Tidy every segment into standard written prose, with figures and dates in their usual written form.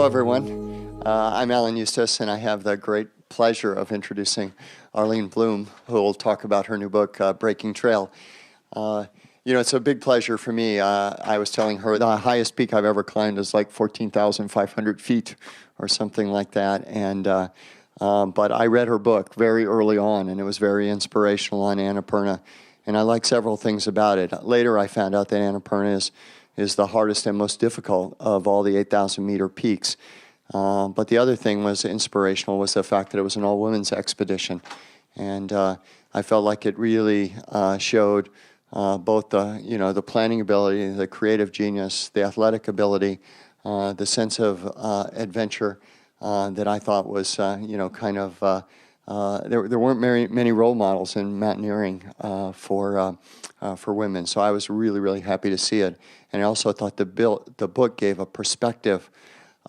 everyone. I'm Alan Eustace, and I have the great pleasure of introducing Arlene Blum, who will talk about her new book, Breaking Trail. It's a big pleasure for me. I was telling her the highest peak I've ever climbed is like 14,500 feet or something like that. And but I read her book very early on, and it was very inspirational on Annapurna. And I like several things about it. Later, I found out that Annapurna is the hardest and most difficult of all the 8,000-meter peaks. But the other thing was inspirational was the fact that it was an all-women's expedition. And I felt like it really showed both the planning ability, the creative genius, the athletic ability, the sense of adventure that I thought was, there weren't many role models in mountaineering for women. So I was really, really happy to see it. And I also thought the book gave a perspective.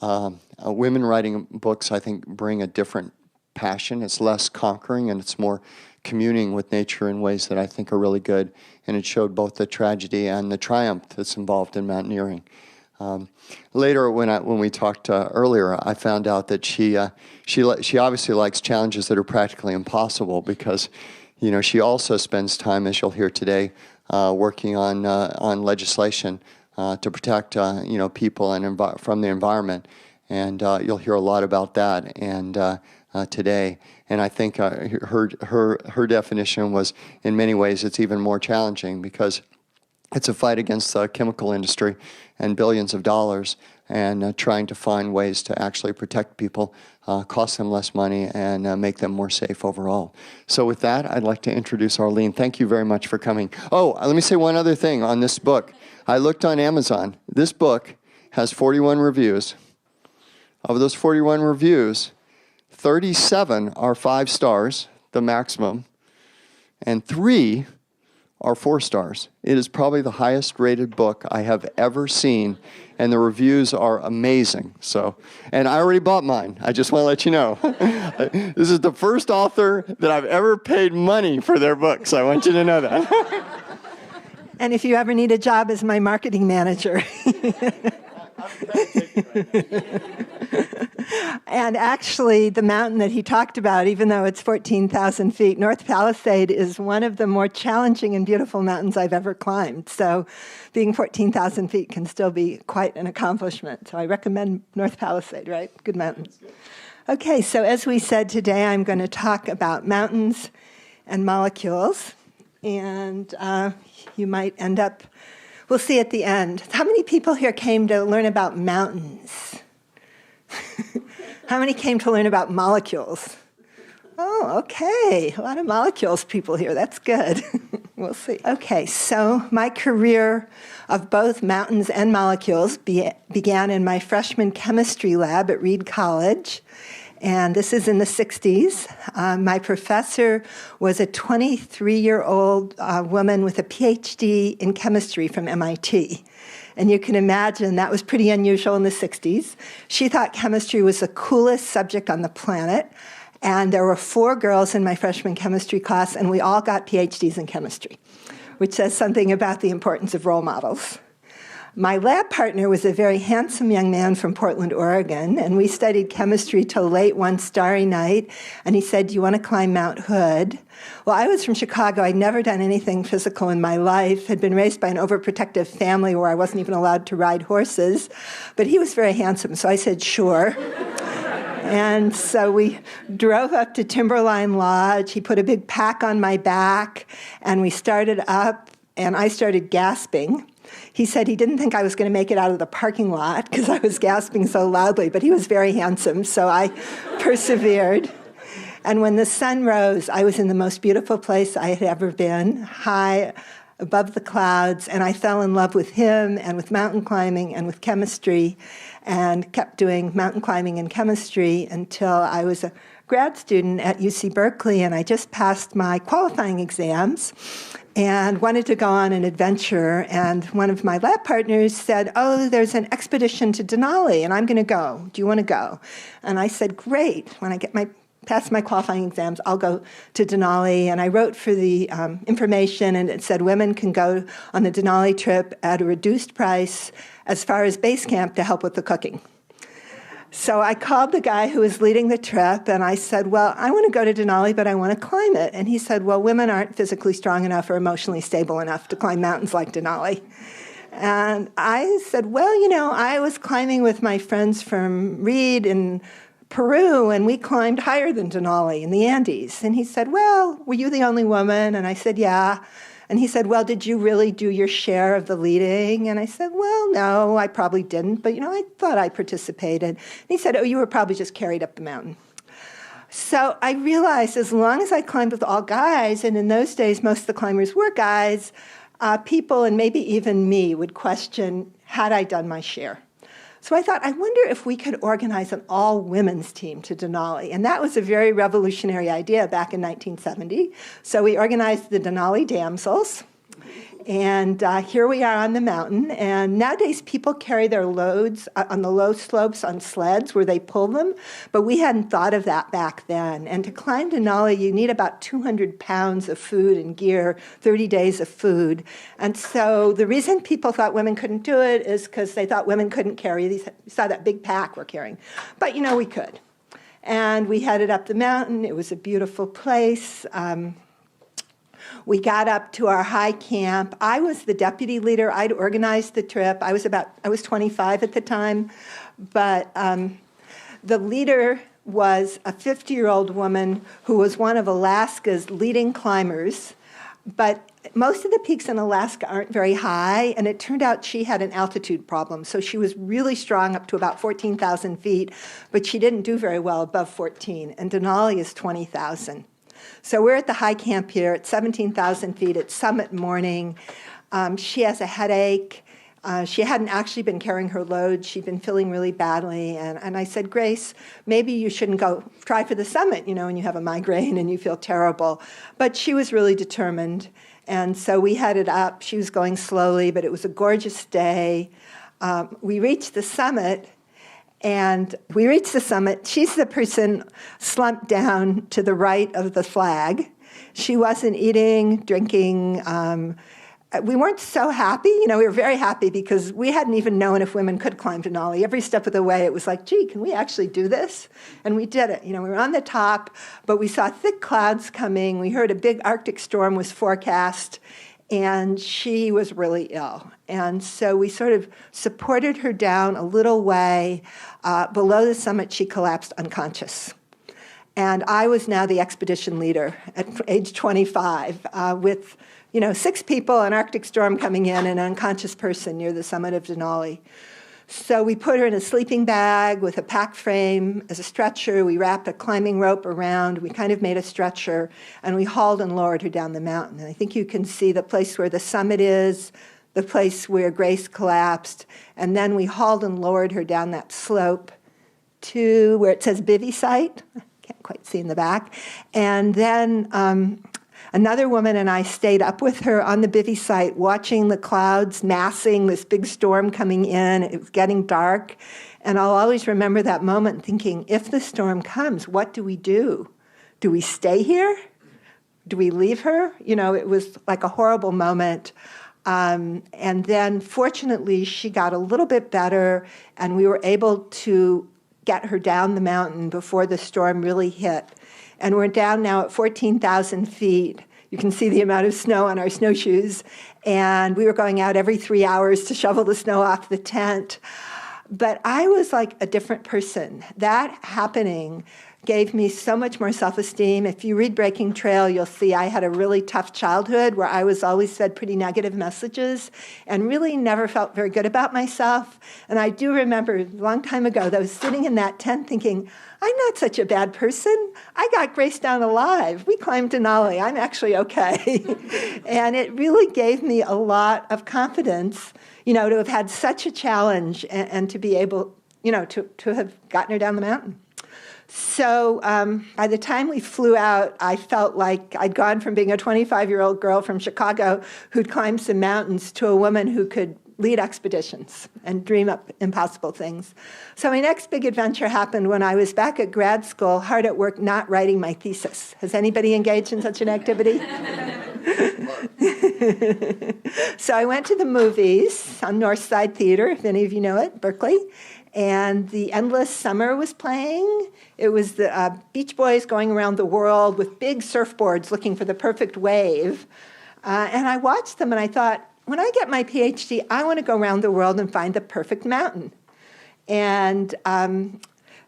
Women writing books, I think, bring a different passion. It's less conquering, and it's more communing with nature in ways that I think are really good. And it showed both the tragedy and the triumph that's involved in mountaineering. Later, when we talked earlier, I found out that she obviously likes challenges that are practically impossible because, she also spends time, as you'll hear today, working on legislation to protect people and from the environment, and you'll hear a lot about that today. And I think her definition was, in many ways, it's even more challenging because it's a fight against the chemical industry and billions of dollars, and trying to find ways to actually protect people, cost them less money, and make them more safe overall. So with that, I'd like to introduce Arlene. Thank you very much for coming. Oh, let me say one other thing on this book. I looked on Amazon. This book has 41 reviews. Of those 41 reviews, 37 are 5 stars, the maximum, and 3 are 4 stars. It is probably the highest rated book I have ever seen, and the reviews are amazing. And I already bought mine. I just want to let you know. This is the first author that I've ever paid money for their books. I want you to know that. And if you ever need a job as my marketing manager. And actually, the mountain that he talked about, even though it's 14,000 feet, North Palisade is one of the more challenging and beautiful mountains I've ever climbed. So being 14,000 feet can still be quite an accomplishment. So I recommend North Palisade, right? Good mountain. Okay, so as we said today, I'm going to talk about mountains and molecules. And you might end up, we'll see at the end. How many people here came to learn about mountains? How many came to learn about molecules? Oh, okay. A lot of molecules people here. That's good. We'll see. Okay, so my career of both mountains and molecules began in my freshman chemistry lab at Reed College. And this is in the 60s. My professor was a 23-year-old woman with a PhD in chemistry from MIT. And you can imagine that was pretty unusual in the 60s. She thought chemistry was the coolest subject on the planet. And there were 4 girls in my freshman chemistry class, and we all got PhDs in chemistry, which says something about the importance of role models. My lab partner was a very handsome young man from Portland, Oregon, and we studied chemistry till late one starry night, and he said, "Do you want to climb Mount Hood?" Well, I was from Chicago. I'd never done anything physical in my life, had been raised by an overprotective family where I wasn't even allowed to ride horses, but he was very handsome, so I said, sure. And so we drove up to Timberline Lodge. He put a big pack on my back, and we started up, and I started gasping. He said he didn't think I was going to make it out of the parking lot because I was gasping so loudly, but he was very handsome, so I persevered. And when the sun rose, I was in the most beautiful place I had ever been, high above the clouds, and I fell in love with him and with mountain climbing and with chemistry, and kept doing mountain climbing and chemistry until I was a grad student at UC Berkeley, and I just passed my qualifying exams and wanted to go on an adventure. And one of my lab partners said, "Oh, there's an expedition to Denali, and I'm going to go. Do you want to go?" And I said, "Great. When I pass my qualifying exams, I'll go to Denali." And I wrote for the information, and it said women can go on the Denali trip at a reduced price as far as base camp to help with the cooking. So I called the guy who was leading the trip, and I said, well, I want to go to Denali, but I want to climb it. And he said, well, women aren't physically strong enough or emotionally stable enough to climb mountains like Denali. And I said, well, you know, I was climbing with my friends from Reed in Peru, and we climbed higher than Denali in the Andes. And he said, well, were you the only woman? And I said, yeah. And he said, well, did you really do your share of the leading? And I said, well, no, I probably didn't, but, you know, I thought I participated. And he said, oh, you were probably just carried up the mountain. So I realized as long as I climbed with all guys, and in those days most of the climbers were guys, people, and maybe even me, would question, had I done my share? So I thought, I wonder if we could organize an all-women's team to Denali. And that was a very revolutionary idea back in 1970. So we organized the Denali Damsels. And here we are on the mountain. And nowadays, people carry their loads on the low slopes on sleds where they pull them. But we hadn't thought of that back then. And to climb Denali, you need about 200 pounds of food and gear, 30 days of food. And so the reason people thought women couldn't do it is because they thought women couldn't carry these. You saw that big pack we're carrying. But, you know, we could. And we headed up the mountain. It was a beautiful place. We got up to our high camp. I was the deputy leader. I'd organized the trip. I was 25 at the time. But the leader was a 50-year-old woman who was one of Alaska's leading climbers. But most of the peaks in Alaska aren't very high, and it turned out she had an altitude problem. So she was really strong up to about 14,000 feet, but she didn't do very well above 14. And Denali is 20,000. So we're at the high camp here at 17,000 feet. It's summit morning. She has a headache. She hadn't actually been carrying her load. She'd been feeling really badly. And I said, Grace, maybe you shouldn't go try for the summit, you know, when you have a migraine and you feel terrible. But she was really determined. And so we headed up. She was going slowly, but it was a gorgeous day. We reached the summit. And we reached the summit. She's the person slumped down to the right of the flag. She wasn't eating, drinking. We weren't so happy. You know, we were very happy because we hadn't even known if women could climb Denali. Every step of the way, it was like, gee, can we actually do this? And we did it. You know, we were on the top, but we saw thick clouds coming. We heard a big Arctic storm was forecast. And she was really ill. And so we sort of supported her down a little way. Below the summit, she collapsed unconscious. And I was now the expedition leader at age 25 with, you know, 6 people, an Arctic storm coming in, and an unconscious person near the summit of Denali. So we put her in a sleeping bag with a pack frame as a stretcher. We wrapped a climbing rope around. We kind of made a stretcher, and we hauled and lowered her down the mountain. And I think you can see the place where the summit is, the place where Grace collapsed, and then we hauled and lowered her down that slope to where it says bivy site. I can't quite see in the back. And then another woman and I stayed up with her on the bivy site, watching the clouds massing, this big storm coming in. It was getting dark. And I'll always remember that moment thinking, if the storm comes, what do we do? Do we stay here? Do we leave her? You know, it was like a horrible moment. And then, fortunately, she got a little bit better, and we were able to get her down the mountain before the storm really hit. And we're down now at 14,000 feet. You can see the amount of snow on our snowshoes. And we were going out every 3 hours to shovel the snow off the tent. But I was like a different person. That happening gave me so much more self-esteem. If you read Breaking Trail, you'll see I had a really tough childhood where I was always fed pretty negative messages and really never felt very good about myself. And I do remember a long time ago that I was sitting in that tent thinking, I'm not such a bad person. I got Grace down alive. We climbed Denali. I'm actually okay. And it really gave me a lot of confidence, you know, to have had such a challenge and to be able, you know, to have gotten her down the mountain. So by the time we flew out, I felt like I'd gone from being a 25-year-old girl from Chicago who'd climbed some mountains to a woman who could lead expeditions and dream up impossible things. So my next big adventure happened when I was back at grad school, hard at work not writing my thesis. Has anybody engaged in such an activity? So I went to the movies on North Side Theater, if any of you know it, Berkeley. and the Endless Summer was playing. It was the Beach Boys going around the world with big surfboards looking for the perfect wave. And I watched them and I thought, when I get my PhD, I want to go around the world and find the perfect mountain. And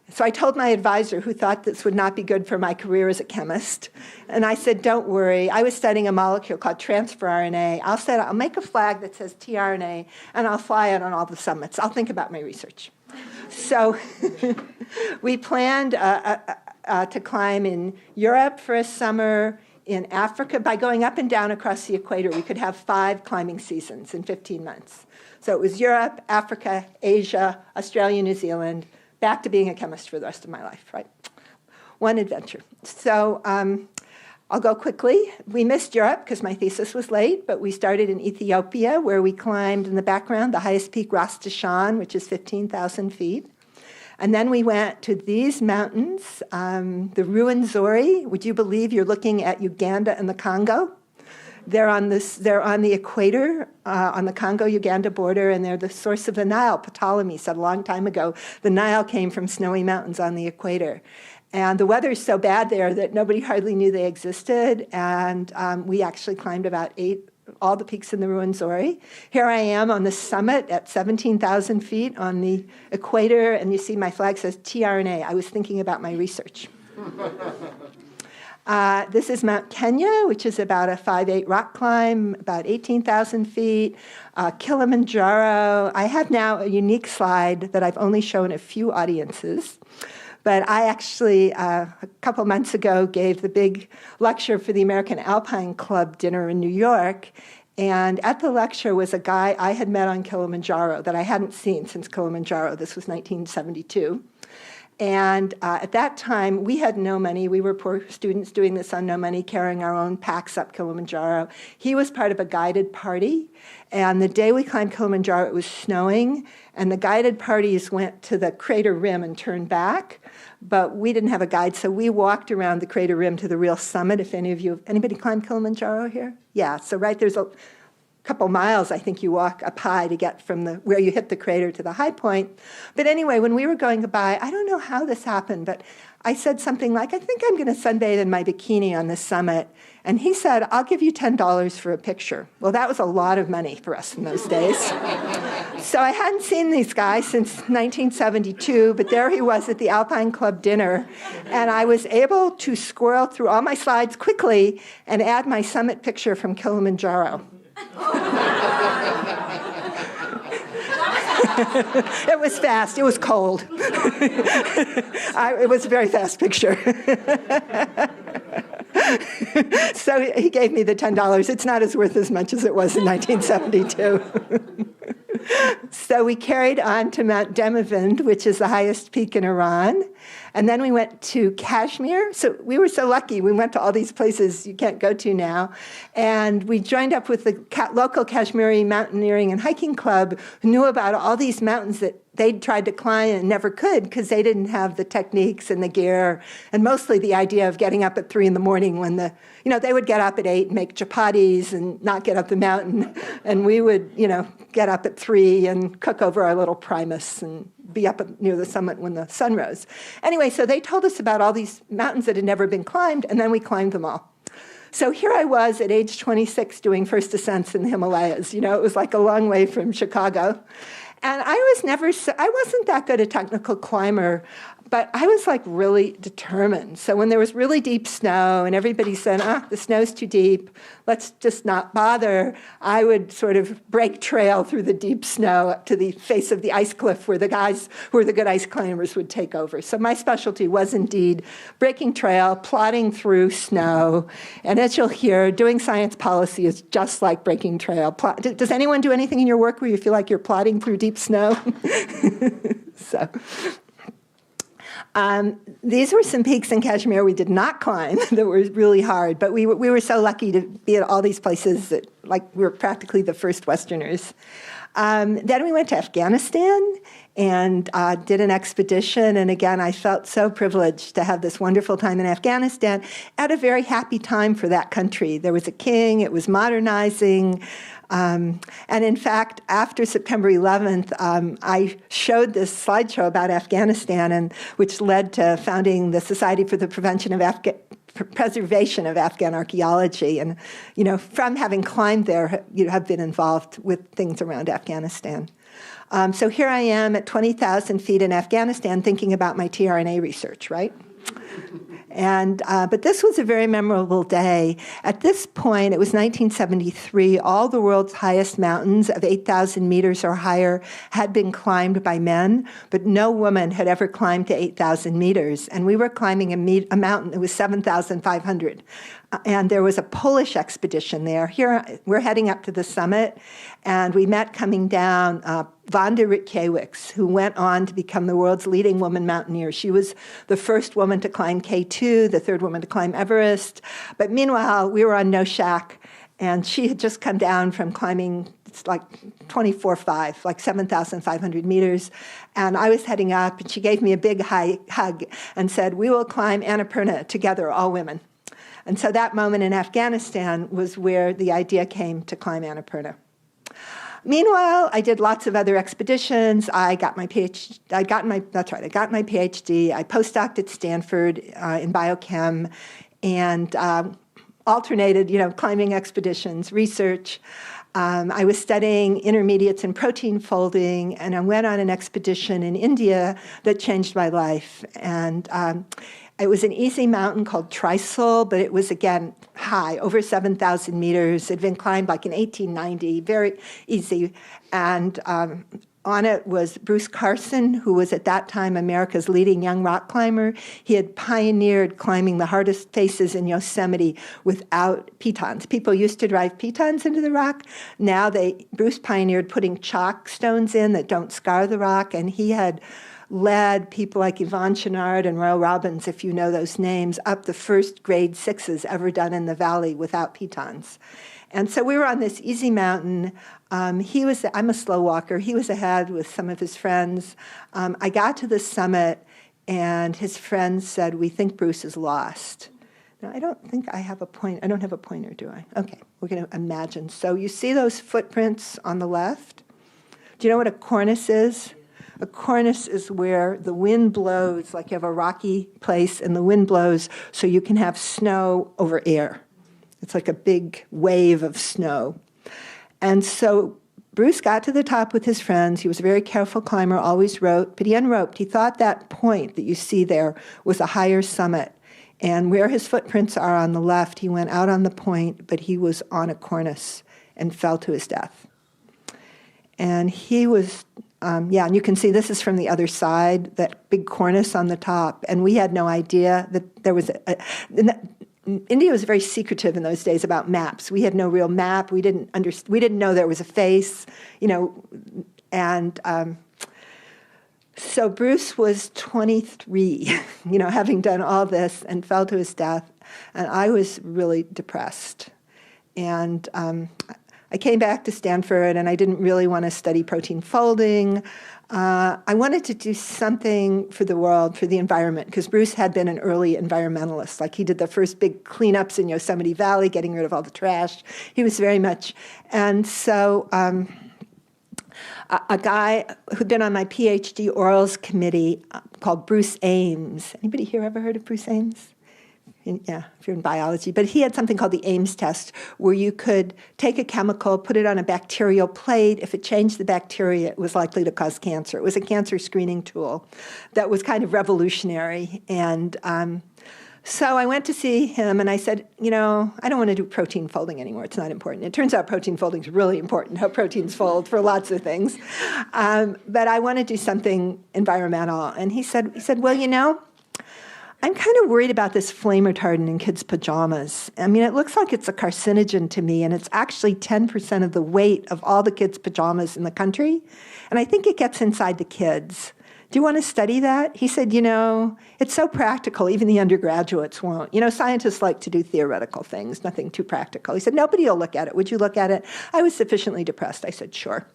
so I told my advisor, who thought this would not be good for my career as a chemist, and I said, don't worry. I was studying a molecule called transfer RNA. I'll make a flag that says tRNA, and I'll fly it on all the summits. I'll think about my research. So we planned to climb in Europe for a summer, in Africa. By going up and down across the equator, we could have 5 climbing seasons in 15 months. So it was Europe, Africa, Asia, Australia, New Zealand, back to being a chemist for the rest of my life, right? One adventure. So I'll go quickly. We missed Europe because my thesis was late, but we started in Ethiopia, where we climbed in the background the highest peak, Ras Dashan, which is 15,000 feet. And then we went to these mountains, the Ruwenzori. Would you believe you're looking at Uganda and the Congo? They're on the equator, on the Congo-Uganda border, and they're the source of the Nile. Ptolemy said a long time ago, the Nile came from snowy mountains on the equator. And the weather's so bad there that nobody hardly knew they existed, and we actually climbed about all the peaks in the Ruwenzori. Here I am on the summit at 17,000 feet on the equator, and you see my flag says tRNA. I was thinking about my research. This is Mount Kenya, which is about a 5'8" rock climb, about 18,000 feet. Kilimanjaro. I have now a unique slide that I've only shown a few audiences. But I actually, a couple months ago, gave the big lecture for the American Alpine Club dinner in New York. And at the lecture was a guy I had met on Kilimanjaro that I hadn't seen since Kilimanjaro. This was 1972. And at that time, we had no money. We were poor students doing this on no money, carrying our own packs up Kilimanjaro. He was part of a guided party. And the day we climbed Kilimanjaro, it was snowing. And the guided parties went to the crater rim and turned back. But we didn't have a guide, so we walked around the crater rim to the real summit. If anybody climbed Kilimanjaro here? Yeah, so right there's a couple miles, I think you walk up high to get from where you hit the crater to the high point. But anyway, when we were going by, I don't know how this happened, but I said something like, I think I'm going to sunbathe in my bikini on this summit. And he said, I'll give you $10 for a picture. Well, that was a lot of money for us in those days. So I hadn't seen these guys since 1972, but there he was at the Alpine Club dinner. And I was able to squirrel through all my slides quickly and add my summit picture from Kilimanjaro. It was fast. It was cold. It was a very fast picture. So he gave me the $10. It's not worth as much as it was in 1972. So we carried on to Mount Demivind, which is the highest peak in Iran. And then we went to Kashmir. So we were so lucky. We went to all these places you can't go to now. And we joined up with the local Kashmiri mountaineering and hiking club who knew about all these mountains that they'd tried to climb and never could because they didn't have the techniques and the gear, and mostly the idea of getting up at 3 in the morning when they would get up at 8 and make chapatis and not get up the mountain. And we would, get up at 3 and cook over our little primus and be up near the summit when the sun rose. Anyway, so they told us about all these mountains that had never been climbed, and then we climbed them all. So here I was at age 26 doing first ascents in the Himalayas. It was like a long way from Chicago. And I wasn't that good a technical climber, but I was like really determined. So when there was really deep snow and everybody said, the snow's too deep, let's just not bother, I would sort of break trail through the deep snow up to the face of the ice cliff where the guys who were the good ice climbers would take over. So my specialty was indeed breaking trail, plodding through snow. And as you'll hear, doing science policy is just like breaking trail. Does anyone do anything in your work where you feel like you're plodding through deep snow? So these were some peaks in Kashmir we did not climb that were really hard, but we were so lucky to be at all these places that we were practically the first Westerners. Then we went to Afghanistan and did an expedition. And again, I felt so privileged to have this wonderful time in Afghanistan at a very happy time for that country. There was a king, it was modernizing. And in fact, after September 11th, I showed this slideshow about Afghanistan, and which led to founding the Society for the Preservation of Afghan Archaeology. And, from having climbed there, have been involved with things around Afghanistan. So here I am at 20,000 feet in Afghanistan thinking about my tRNA research, right? And but this was a very memorable day. At this point, it was 1973, all the world's highest mountains of 8,000 meters or higher had been climbed by men, but no woman had ever climbed to 8,000 meters. And we were climbing a mountain that was 7,500. And there was a Polish expedition there. Here, we're heading up to the summit, and we met coming down Wanda Rutkiewicz, who went on to become the world's leading woman mountaineer. She was the first woman to climb K2, the third woman to climb Everest. But meanwhile, we were on Noshak, and she had just come down from climbing, it's like 24.5, like 7,500 meters. And I was heading up, and she gave me a big hug and said, "We will climb Annapurna together, all women." And so that moment in Afghanistan was where the idea came to climb Annapurna. Meanwhile, I did lots of other expeditions. I got my PhD. I got my PhD. I postdoced at Stanford in biochem, and alternated, climbing expeditions, research. I was studying intermediates in protein folding, and I went on an expedition in India that changed my life. And it was an easy mountain called Trisol, but it was, again, high, over 7,000 meters. It had been climbed like in 1890, very easy. And on it was Bruce Carson, who was at that time America's leading young rock climber. He had pioneered climbing the hardest faces in Yosemite without pitons. People used to drive pitons into the rock. Now Bruce pioneered putting chalk stones in that don't scar the rock, and he had led people like Yvonne Chouinard and Royal Robbins, if you know those names, up the first grade 6s ever done in the valley without pitons. And so we were on this easy mountain. I'm a slow walker. He was ahead with some of his friends. I got to the summit, and his friends said, "We think Bruce is lost." Now, I don't think I have a point. I don't have a pointer, do I? Okay, we're going to imagine. So you see those footprints on the left? Do you know what a cornice is? A cornice is where the wind blows, like you have a rocky place and the wind blows, so you can have snow over air. It's like a big wave of snow. And so Bruce got to the top with his friends. He was a very careful climber, always roped, but he unroped. He thought that point that you see there was a higher summit. And where his footprints are on the left, he went out on the point, but he was on a cornice and fell to his death. And he was... and you can see this is from the other side, that big cornice on the top. And we had no idea that there was India was very secretive in those days about maps. We had no real map. We didn't know there was a face, And so Bruce was 23, having done all this, and fell to his death. And I was really depressed. And I came back to Stanford, and I didn't really want to study protein folding. I wanted to do something for the world, for the environment, because Bruce had been an early environmentalist. Like, he did the first big cleanups in Yosemite Valley, getting rid of all the trash. He was very much... And so a guy who'd been on my PhD orals committee called Bruce Ames. Anybody here ever heard of Bruce Ames? If you're in biology. But he had something called the Ames test, where you could take a chemical, put it on a bacterial plate. If it changed the bacteria, it was likely to cause cancer. It was a cancer screening tool that was kind of revolutionary. And so I went to see him, and I said, I don't want to do protein folding anymore. It's not important. It turns out protein folding is really important, how proteins fold for lots of things. But I want to do something environmental. And he said, well, I'm kind of worried about this flame retardant in kids' pajamas. I mean, it looks like it's a carcinogen to me, and it's actually 10% of the weight of all the kids' pajamas in the country. And I think it gets inside the kids. Do you want to study that? He said, it's so practical, even the undergraduates won't. Scientists like to do theoretical things, nothing too practical. He said, nobody will look at it. Would you look at it? I was sufficiently depressed. I said, sure.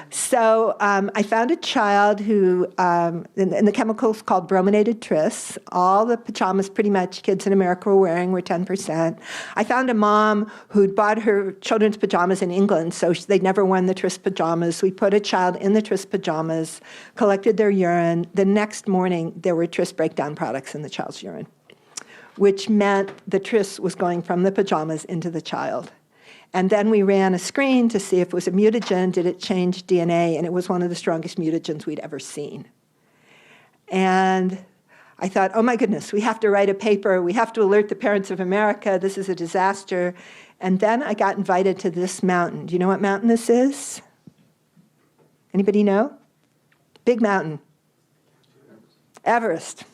So I found a child who, and the chemical's called brominated tris. All the pajamas pretty much kids in America were wearing were 10%. I found a mom who'd bought her children's pajamas in England, so they'd never worn the tris pajamas. We put a child in the tris pajamas, collected their urine. The next morning, there were tris breakdown products in the child's urine, which meant the tris was going from the pajamas into the child. And then we ran a screen to see if it was a mutagen, did it change DNA, and it was one of the strongest mutagens we'd ever seen. And I thought, oh my goodness, we have to write a paper, we have to alert the parents of America, this is a disaster. And then I got invited to this mountain. Do you know what mountain this is? Anybody know? Big mountain. Everest.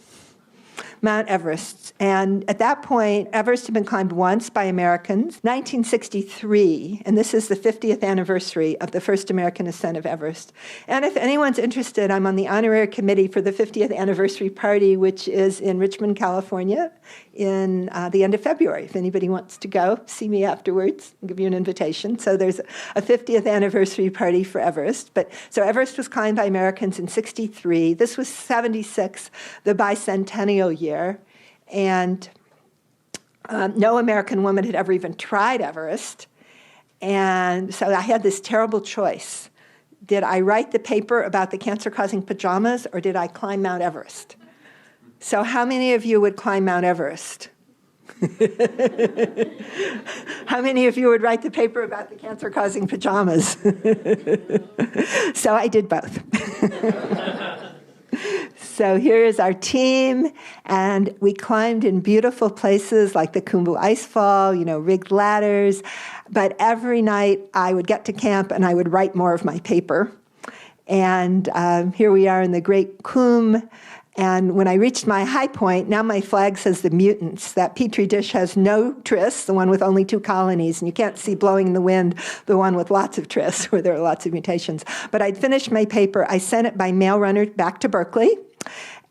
Mount Everest. And at that point, Everest had been climbed once by Americans. 1963, and this is the 50th anniversary of the first American ascent of Everest. And if anyone's interested, I'm on the honorary committee for the 50th anniversary party, which is in Richmond, California, in the end of February. If anybody wants to go, see me afterwards. I'll give you an invitation. So there's a 50th anniversary party for Everest. So Everest was climbed by Americans in 63. This was 76, the bicentennial year. And no American woman had ever even tried Everest. And so I had this terrible choice. Did I write the paper about the cancer-causing pajamas, or did I climb Mount Everest? So how many of you would climb Mount Everest? How many of you would write the paper about the cancer-causing pajamas? So I did both. So here is our team, and we climbed in beautiful places like the Khumbu Icefall, rigged ladders. But every night I would get to camp and I would write more of my paper. And here we are in the Great Khum. And when I reached my high point, now my flag says the mutants. That petri dish has no tris, the one with only 2 colonies, and you can't see blowing in the wind the one with lots of tris, where there are lots of mutations. But I'd finished my paper. I sent it by mail runner back to Berkeley.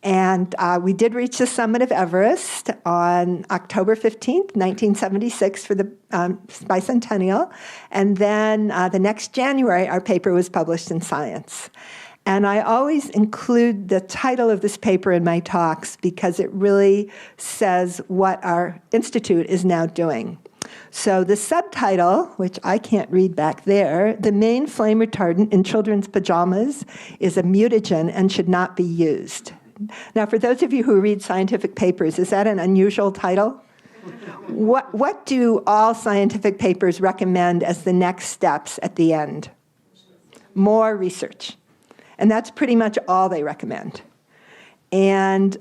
And we did reach the summit of Everest on October 15th, 1976 for the bicentennial. And then the next January, our paper was published in Science. And I always include the title of this paper in my talks because it really says what our institute is now doing. So the subtitle, which I can't read back there, the main flame retardant in children's pajamas is a mutagen and should not be used. Now, for those of you who read scientific papers, is that an unusual title? What do all scientific papers recommend as the next steps at the end? More research. And that's pretty much all they recommend. And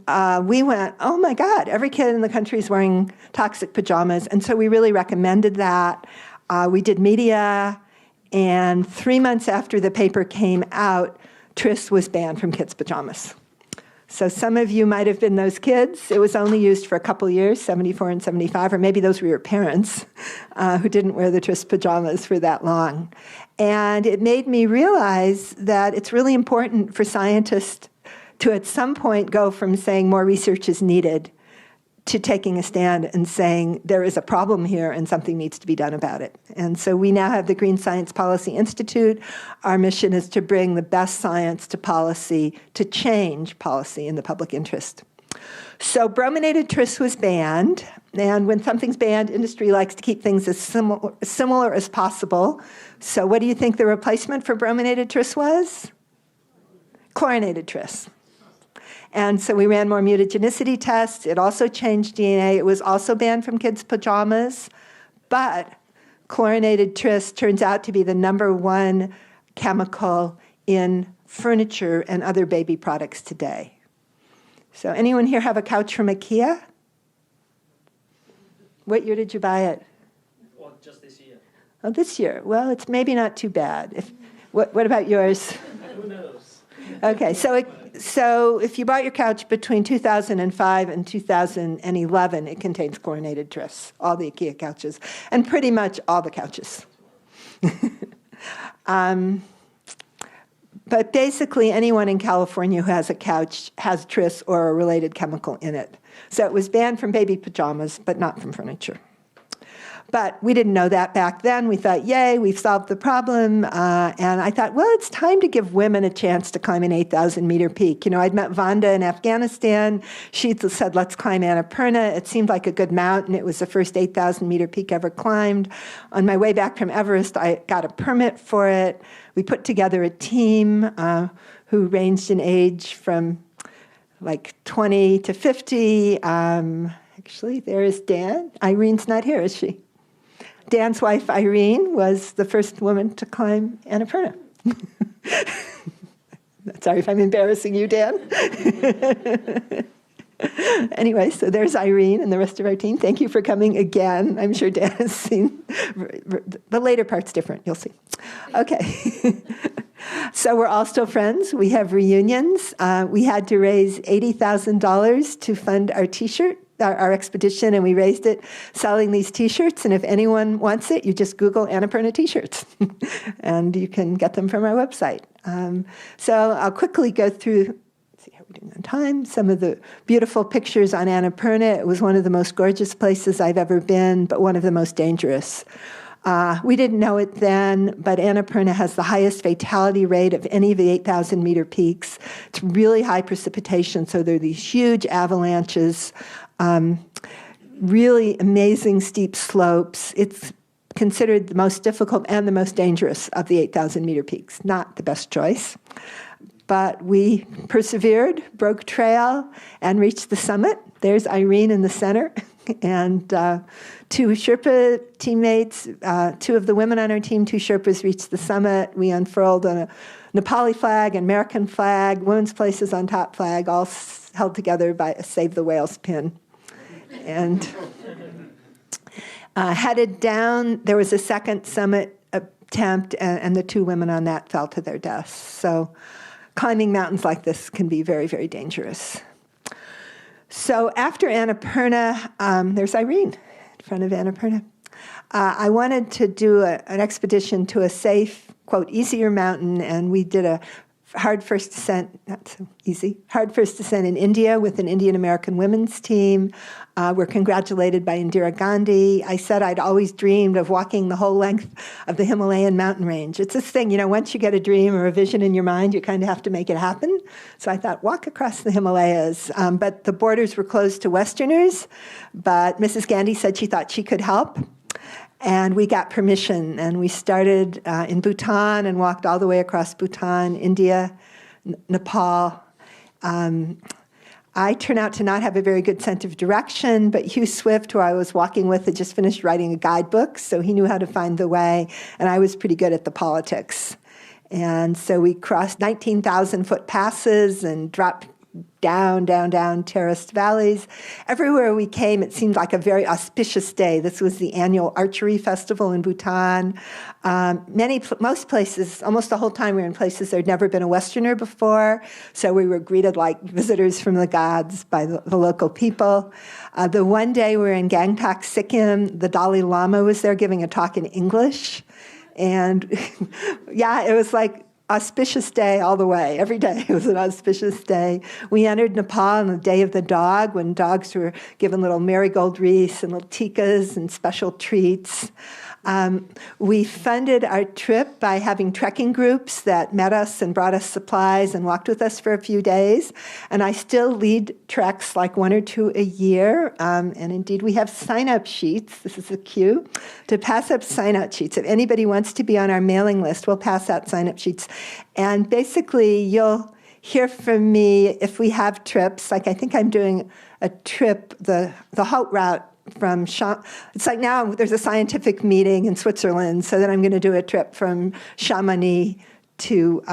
we went, oh my God, every kid in the country is wearing toxic pajamas. And so we really recommended that. We did media, and 3 months after the paper came out, tris was banned from kids' pajamas. So some of you might have been those kids. It was only used for a couple years, 74 and 75, or maybe those were your parents who didn't wear the tris pajamas for that long. And it made me realize that it's really important for scientists to at some point go from saying more research is needed to taking a stand and saying there is a problem here and something needs to be done about it. And so we now have the Green Science Policy Institute. Our mission is to bring the best science to policy, to change policy in the public interest. So brominated tris was banned, and when something's banned, industry likes to keep things as similar as possible. So what do you think the replacement for brominated tris was? Chlorinated tris. And so we ran more mutagenicity tests. It also changed DNA. It was also banned from kids' pajamas. But chlorinated tris turns out to be the #1 chemical in furniture and other baby products today. So anyone here have a couch from IKEA? What year did you buy it? Well, just this year. Oh, this year. Well, it's maybe not too bad. What about yours? Who knows? Okay, so if you bought your couch between 2005 and 2011, it contains chlorinated tris, all the IKEA couches, and pretty much all the couches. But basically, anyone in California who has a couch has tris or a related chemical in it. So it was banned from baby pajamas, but not from furniture. But we didn't know that back then. We thought, yay, we've solved the problem. And I thought, well, it's time to give women a chance to climb an 8,000-meter peak. You know, I'd met Vanda in Afghanistan. She said, let's climb Annapurna. It seemed like a good mountain. It was the first 8,000-meter peak ever climbed. On my way back from Everest, I got a permit for it. We put together a team who ranged in age from like 20 to 50. Actually, there is Dan. Irene's not here, is she? Dan's wife, Irene, was the first woman to climb Annapurna. Sorry if I'm embarrassing you, Dan. Anyway, so there's Irene and the rest of our team. Thank you for coming again. I'm sure Dan has seen. The later part's different, you'll see. Okay. So we're all still friends. We have reunions. We had to raise $80,000 to fund our T-shirt, our expedition, and we raised it selling these T-shirts. And if anyone wants it, you just Google Annapurna T-shirts, and you can get them from our website. So I'll quickly go through, let's see how we're doing on time, some of the beautiful pictures on Annapurna. It was one of the most gorgeous places I've ever been, but one of the most dangerous. We didn't know it then, but Annapurna has the highest fatality rate of any of the 8,000-meter peaks. It's really high precipitation, so there are these huge avalanches, really amazing steep slopes. It's considered the most difficult and the most dangerous of the 8,000-meter peaks. Not the best choice. But we persevered, broke trail, and reached the summit. There's Irene in the center. And two Sherpa teammates, two of the women on our team, two Sherpas reached the summit. We unfurled on a Nepali flag, an American flag, women's places on top flag, all held together by a Save the Whales pin. And headed down, there was a second summit attempt, and the two women on that fell to their deaths. So climbing mountains like this can be very, very dangerous. So after Annapurna, there's Irene in front of Annapurna. I wanted to do an expedition to a safe, quote, easier mountain, and we did a hard first descent, not so easy, hard first descent in India with an Indian-American women's team. We're congratulated by Indira Gandhi. I said I'd always dreamed of walking the whole length of the Himalayan mountain range. It's this thing, you know, once you get a dream or a vision in your mind, you kind of have to make it happen. So I thought, walk across the Himalayas. But the borders were closed to Westerners, but Mrs. Gandhi said she thought she could help. And we got permission, and we started in Bhutan and walked all the way across Bhutan, India, Nepal. I turned out to not have a very good sense of direction, but Hugh Swift, who I was walking with, had just finished writing a guidebook, so he knew how to find the way, and I was pretty good at the politics. And so we crossed 19,000-foot passes and dropped down, terraced valleys. Everywhere we came, it seemed like a very auspicious day. This was the annual archery festival in Bhutan. Most places, almost the whole time we were in places there'd never been a Westerner before, so we were greeted like visitors from the gods by the local people. The one day we were in Gangtok, Sikkim, the Dalai Lama was there giving a talk in English. And yeah, it was like auspicious day all the way. Every day it was an auspicious day. We entered Nepal on the Day of the Dog, when dogs were given little marigold wreaths and little tikas and special treats. We funded our trip by having trekking groups that met us and brought us supplies and walked with us for a few days. And I still lead treks, like 1 or 2 a year. And indeed, we have sign-up sheets. This is a cue to pass up sign-up sheets. If anybody wants to be on our mailing list, we'll pass out sign-up sheets. And basically, you'll hear from me if we have trips. Like I think I'm doing a trip, the Haute route from it's like now there's a scientific meeting in Switzerland, so then I'm going to do a trip from Chamonix to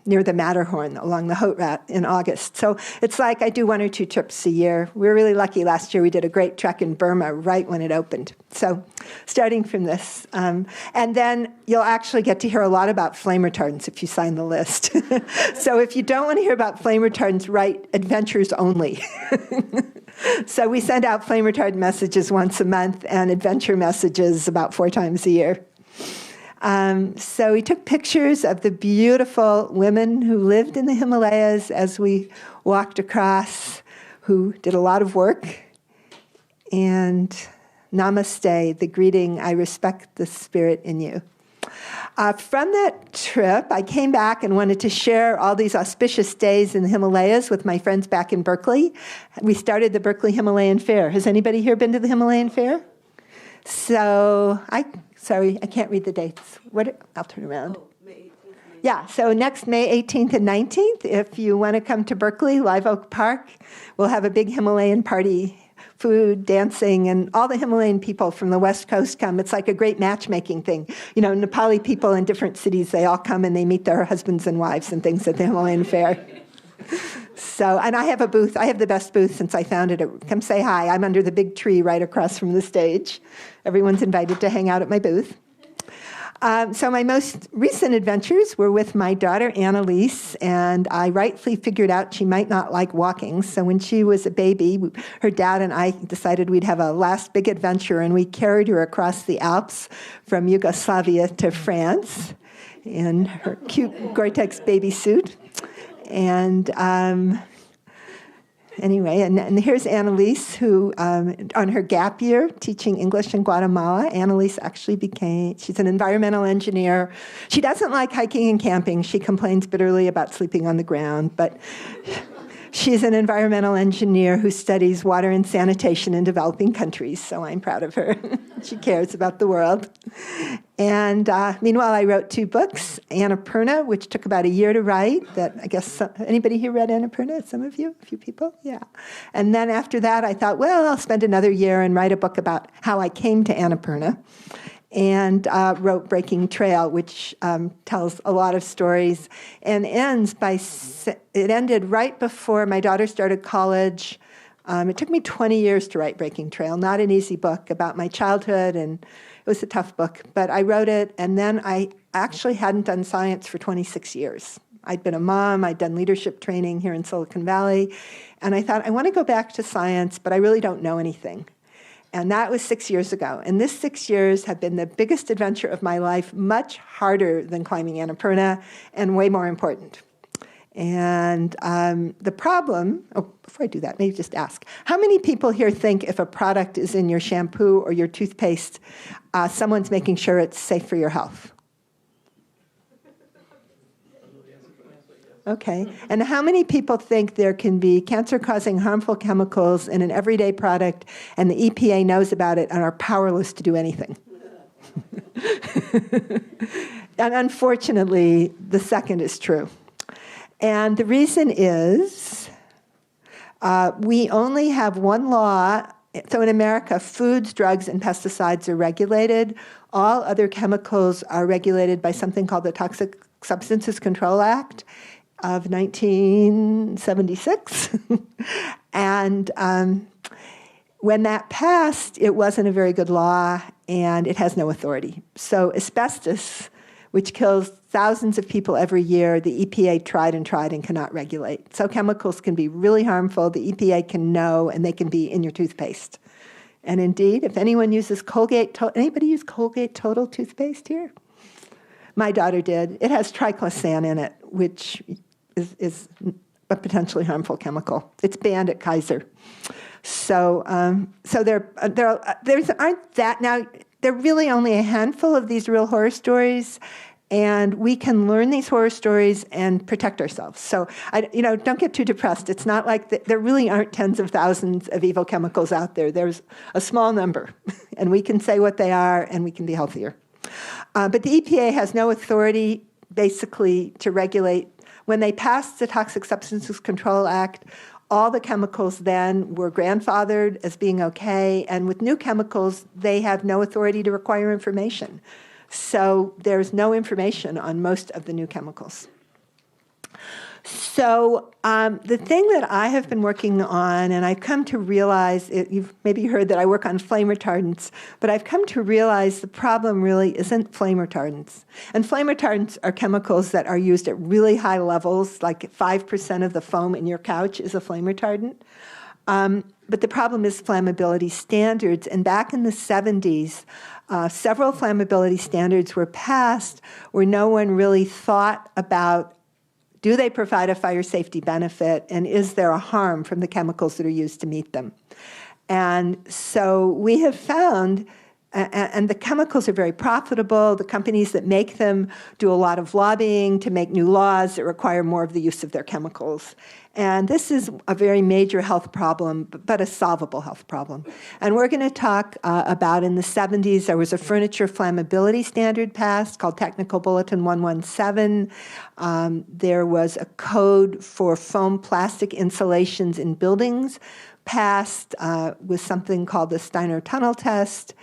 near the Matterhorn along the Haute route in August. So it's like I do 1 or 2 trips a year. We were really lucky last year. We did a great trek in Burma right when it opened. So starting from this. And then you'll actually get to hear a lot about flame retardants if you sign the list. So if you don't want to hear about flame retardants, write adventures only. So we send out flame retardant messages once a month and adventure messages about 4 times a year. So we took pictures of the beautiful women who lived in the Himalayas as we walked across, who did a lot of work. And namaste, the greeting, I respect the spirit in you. From that trip, I came back and wanted to share all these auspicious days in the Himalayas with my friends back in Berkeley. We started the Berkeley Himalayan Fair. Has anybody here been to the Himalayan Fair? So, sorry, I can't read the dates. I'll turn around. Oh, May 18th. Yeah, so next May 18th and 19th, if you want to come to Berkeley, Live Oak Park, we'll have a big Himalayan party. Food, dancing, and all the Himalayan people from the West Coast come. It's like a great matchmaking thing. You know, Nepali people in different cities, they all come and they meet their husbands and wives and things at the Himalayan Fair. So, and I have a booth. I have the best booth since I founded it. Come say hi. I'm under the big tree right across from the stage. Everyone's invited to hang out at my booth. So my most recent adventures were with my daughter, Annalise, and I rightly figured out she might not like walking. So when she was a baby, her dad and I decided we'd have a last big adventure, and we carried her across the Alps from Yugoslavia to France in her cute Gore-Tex baby suit. And anyway, and here's Annalise, who, on her gap year, teaching English in Guatemala. Annalise actually she's an environmental engineer. She doesn't like hiking and camping. She complains bitterly about sleeping on the ground, but she's an environmental engineer who studies water and sanitation in developing countries, so I'm proud of her. She cares about the world. And meanwhile, I wrote 2 books, Annapurna, which took about a year to write. That I guess anybody here read Annapurna? Some of you? A few people? Yeah. And then after that, I thought, well, I'll spend another year and write a book about how I came to Annapurna. And wrote Breaking Trail, which tells a lot of stories, and ends by, it ended right before my daughter started college. It took me 20 years to write Breaking Trail, not an easy book about my childhood, and it was a tough book, but I wrote it, and then I actually hadn't done science for 26 years. I'd been a mom, I'd done leadership training here in Silicon Valley, and I thought, I want to go back to science, but I really don't know anything. And that was 6 years ago. And this 6 years have been the biggest adventure of my life, much harder than climbing Annapurna, and way more important. And the problem, before I do that, maybe just ask, how many people here think if a product is in your shampoo or your toothpaste, someone's making sure it's safe for your health? Okay. And how many people think there can be cancer-causing harmful chemicals in an everyday product and the EPA knows about it and are powerless to do anything? And unfortunately, the second is true. And the reason is we only have one law. So in America, foods, drugs, and pesticides are regulated. All other chemicals are regulated by something called the Toxic Substances Control Act of 1976. And when that passed, it wasn't a very good law, and it has no authority. So asbestos, which kills thousands of people every year, the EPA tried and cannot regulate. So chemicals can be really harmful. The EPA can know, and they can be in your toothpaste. And indeed, if anyone uses Colgate, anybody use Colgate Total toothpaste here? My daughter did. It has triclosan in it, which is a potentially harmful chemical. It's banned at Kaiser. So there aren't that now. There are really only a handful of these real horror stories, and we can learn these horror stories and protect ourselves. So don't get too depressed. It's not like there really aren't tens of thousands of evil chemicals out there. There's a small number, and we can say what they are, and we can be healthier. But the EPA has no authority, basically, to regulate. When they passed the Toxic Substances Control Act, all the chemicals then were grandfathered as being okay, and with new chemicals, they have no authority to require information. So there's no information on most of the new chemicals. So the thing that I have been working on, and I've come to realize, you've maybe heard that I work on flame retardants, but I've come to realize the problem really isn't flame retardants. And flame retardants are chemicals that are used at really high levels, like 5% of the foam in your couch is a flame retardant. But the problem is flammability standards. And back in the 70s, several flammability standards were passed where no one really thought about, do they provide a fire safety benefit, and is there a harm from the chemicals that are used to meet them? And so we have found, and the chemicals are very profitable. The companies that make them do a lot of lobbying to make new laws that require more of the use of their chemicals. And this is a very major health problem, but a solvable health problem. And we're going to talk about, in the 70s, there was a furniture flammability standard passed called Technical Bulletin 117. There was a code for foam plastic insulations in buildings passed with something called the Steiner Tunnel test.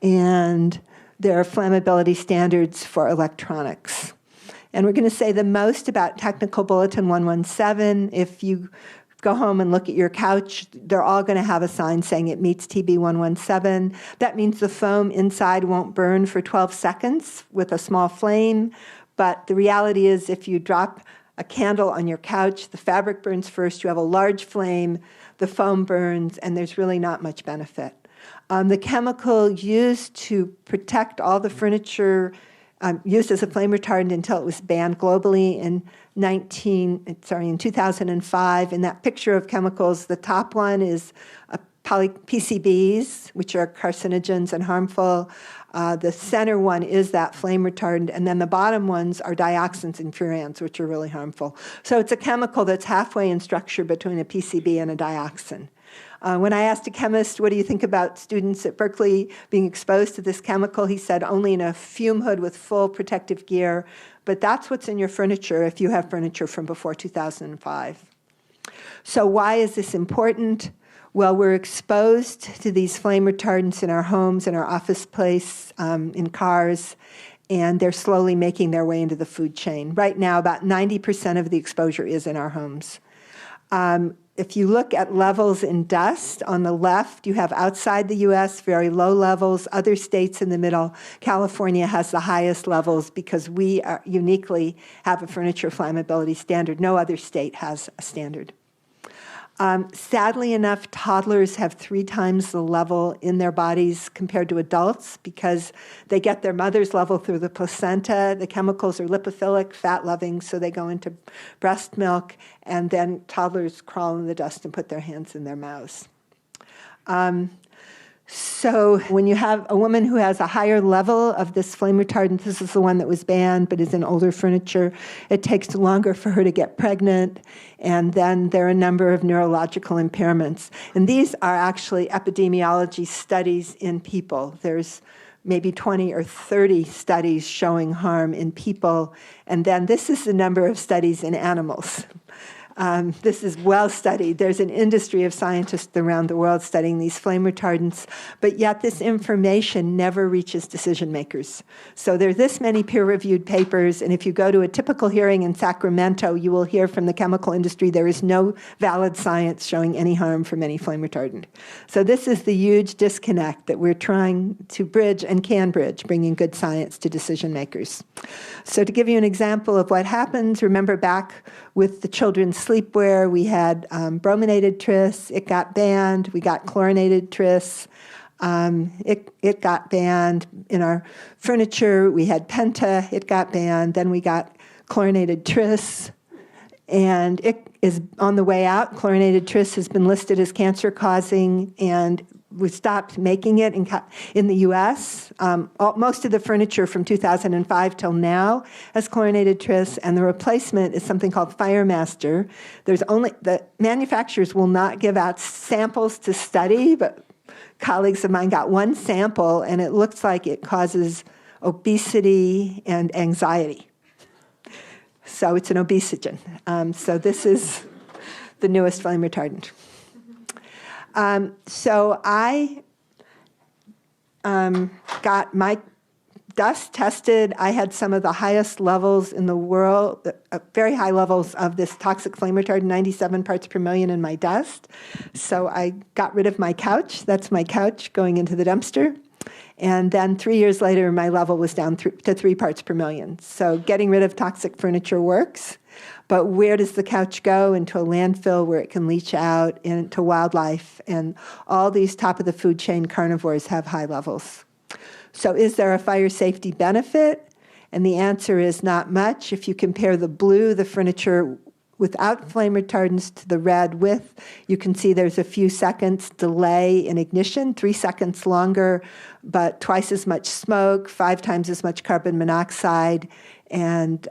And there are flammability standards for electronics. And we're going to say the most about Technical Bulletin 117. If you go home and look at your couch, they're all going to have a sign saying it meets TB 117. That means the foam inside won't burn for 12 seconds with a small flame. But the reality is, if you drop a candle on your couch, the fabric burns first, you have a large flame, the foam burns, and there's really not much benefit. The chemical used to protect all the furniture used as a flame retardant until it was banned globally in 2005. In that picture of chemicals, the top one is PCBs, which are carcinogens and harmful. The center one is that flame retardant, and then the bottom ones are dioxins and furans, which are really harmful. So it's a chemical that's halfway in structure between a PCB and a dioxin. When I asked a chemist, what do you think about students at Berkeley being exposed to this chemical, he said only in a fume hood with full protective gear. But that's what's in your furniture if you have furniture from before 2005. So why is this important? Well, we're exposed to these flame retardants in our homes, in our office space, in cars, and they're slowly making their way into the food chain. Right now, about 90% of the exposure is in our homes. If you look at levels in dust, on the left, you have outside the U.S. very low levels. Other states in the middle, California has the highest levels because we uniquely have a furniture flammability standard. No other state has a standard. Sadly enough, toddlers have 3 times the level in their bodies compared to adults because they get their mother's level through the placenta. The chemicals are lipophilic, fat-loving, so they go into breast milk, and then toddlers crawl in the dust and put their hands in their mouths. So when you have a woman who has a higher level of this flame retardant, this is the one that was banned but is in older furniture, it takes longer for her to get pregnant, and then there are a number of neurological impairments. And these are actually epidemiology studies in people. There's maybe 20 or 30 studies showing harm in people, and then this is the number of studies in animals. This is well studied. There's an industry of scientists around the world studying these flame retardants, but yet this information never reaches decision makers. So there are this many peer-reviewed papers, and if you go to a typical hearing in Sacramento, you will hear from the chemical industry there is no valid science showing any harm from any flame retardant. So this is the huge disconnect that we're trying to bridge and can bridge, bringing good science to decision makers. So to give you an example of what happens, remember back with the children's sleepwear, we had brominated tris, it got banned. We got chlorinated tris, it got banned. In our furniture, we had penta, it got banned. Then we got chlorinated tris, and it is on the way out. Chlorinated tris has been listed as cancer-causing, and we stopped making it in the U.S. Most of the furniture from 2005 till now has chlorinated tris, and the replacement is something called FireMaster. The manufacturers will not give out samples to study, but colleagues of mine got one sample, and it looks like it causes obesity and anxiety. So it's an obesogen. So this is the newest flame retardant. So I got my dust tested. I had some of the highest levels in the world, very high levels of this toxic flame retardant, 97 parts per million in my dust. So I got rid of my couch. That's my couch going into the dumpster. And then 3 years later, my level was down to 3 parts per million. So getting rid of toxic furniture works. But where does the couch go? Into a landfill where it can leach out into wildlife. And all these top of the food chain carnivores have high levels. So is there a fire safety benefit? And the answer is not much. If you compare the blue, the furniture without flame retardants, to the red with, you can see there's a few seconds delay in ignition, 3 seconds longer, but twice as much smoke, 5 times as much carbon monoxide, and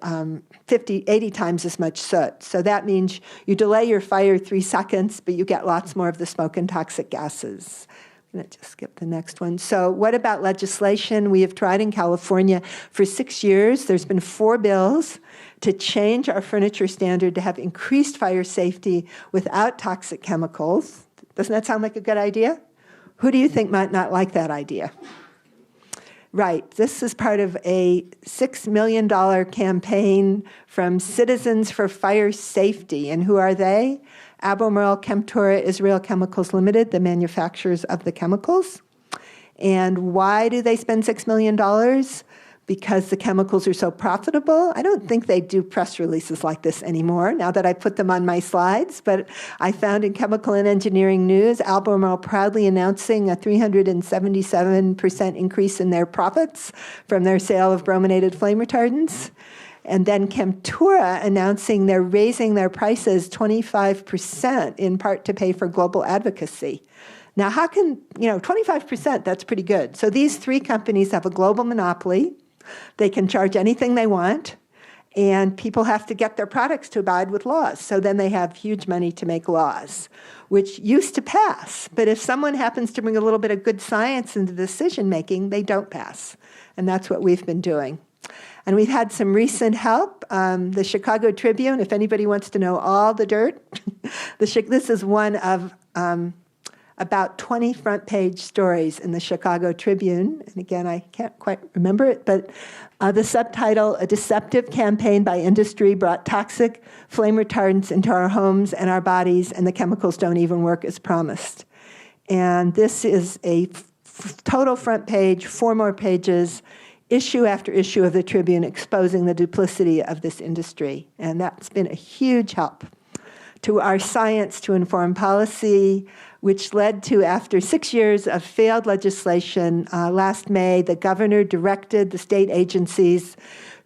80 times as much soot. So that means you delay your fire 3 seconds, but you get lots more of the smoke and toxic gases. I'm going to just skip the next one. So what about legislation? We have tried in California for 6 years. There's been 4 bills to change our furniture standard to have increased fire safety without toxic chemicals. Doesn't that sound like a good idea? Who do you think might not like that idea? Right. This is part of a $6 million campaign from Citizens for Fire Safety. And who are they? Albemarle, Chemtura, Israel Chemicals Limited, the manufacturers of the chemicals. And why do they spend $6 million? Because the chemicals are so profitable. I don't think they do press releases like this anymore, now that I put them on my slides. But I found in Chemical and Engineering News, Albemarle proudly announcing a 377% increase in their profits from their sale of brominated flame retardants. And then Chemtura announcing they're raising their prices 25%, in part to pay for global advocacy. Now, how can, 25%, that's pretty good. So these 3 companies have a global monopoly. They can charge anything they want, and people have to get their products to abide with laws. So then they have huge money to make laws, which used to pass. But if someone happens to bring a little bit of good science into decision-making, they don't pass. And that's what we've been doing. And we've had some recent help. The Chicago Tribune, if anybody wants to know all the dirt, this is one of about 20 front-page stories in the Chicago Tribune. And again, I can't quite remember it, but the subtitle, "A Deceptive Campaign by Industry Brought Toxic Flame Retardants into Our Homes and Our Bodies, and the Chemicals Don't Even Work as Promised." And this is a total front page, 4 more pages, issue after issue of the Tribune exposing the duplicity of this industry. And that's been a huge help to our science to inform policy, which led to, after 6 years of failed legislation, last May, the governor directed the state agencies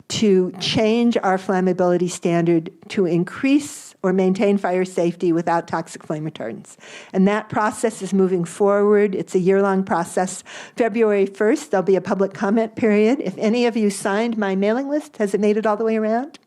to change our flammability standard to increase or maintain fire safety without toxic flame retardants. And that process is moving forward. It's a year-long process. February 1st, there'll be a public comment period. If any of you signed my mailing list, has it made it all the way around?